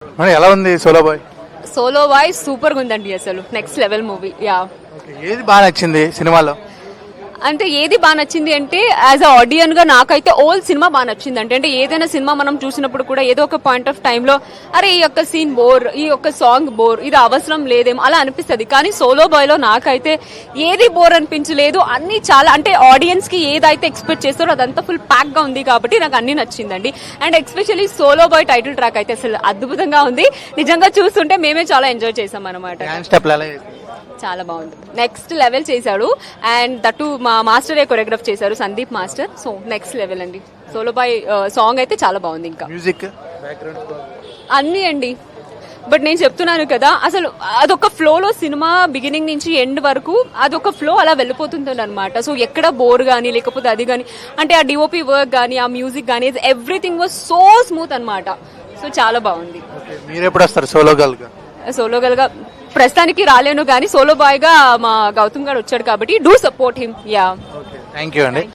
మరి ఎలా ఉంది Solo Boy? Solo Boy super గా ఉందండి, అసలు నెక్స్ట్ లెవెల్ మూవీ. యా, ఏది బాగా నచ్చింది సినిమాలో? అంటే ఏది బాగా నచ్చింది అంటే యాజ్ అ ఆడియన్ గా నాకైతే ఓల్డ్ సినిమా బాగా నచ్చింది. అంటే ఏదైనా సినిమా మనం చూసినప్పుడు కూడా ఏదో ఒక పాయింట్ ఆఫ్ టైమ్ లో అరే ఈ యొక్క సీన్ బోర్, ఈ యొక్క సాంగ్ బోర్, ఇది అవసరం లేదేమో అలా అనిపిస్తుంది. కానీ సోలో బాయ్ లో నాకైతే ఏది బోర్ అనిపించలేదు. అన్ని చాలా, అంటే ఆడియన్స్ కి ఏదైతే ఎక్స్పెక్ట్ చేస్తారో అదంతా ఫుల్ ప్యాక్ గా ఉంది కాబట్టి నాకు అన్ని నచ్చిందండి. And especially Solo Boy title track అయితే అసలు అద్భుతంగా ఉంది. నిజంగా చూస్తుంటే మేమే చాలా ఎంజాయ్ చేసాం అనమాట. చాలా బాగుంది, నెక్స్ట్ లెవెల్ చేశాడు. అండ్ దట్టు మా మాస్టరే కొరియోగ్రాఫ్ చేశారు, Sandeep master. So next level అండి. సోలో బాయ్ సాంగ్ అయితే చాలా బాగుంది. ఇంకా మ్యూజిక్ అన్ని అండి. బట్ నేను చెప్తున్నాను కదా, అసలు అదొక ఫ్లోలో సినిమా బిగినింగ్ నుంచి ఎండ్ వరకు అదొక ఫ్లో అలా వెళ్ళిపోతుంది అనమాట. సో ఎక్కడ బోర్ గానీ లేకపోతే అది కానీ, అంటే ఆ డిఓపి వర్క్ కానీ ఆ మ్యూజిక్ కానీ ఎవ్రీథింగ్ వాజ్ సో స్మూత్ అనమాట. సో చాలా బాగుంది. మీరు ఎప్పుడు వస్తారు సోలో గర్ల్ గా? సోలో గర్ల్ గా ప్రస్తుతానికి రాలేను, కానీ సోలో బాయ్ గా మా గౌతమ్ గారు వచ్చాడు కాబట్టి do support him. Yeah, thank you అండి.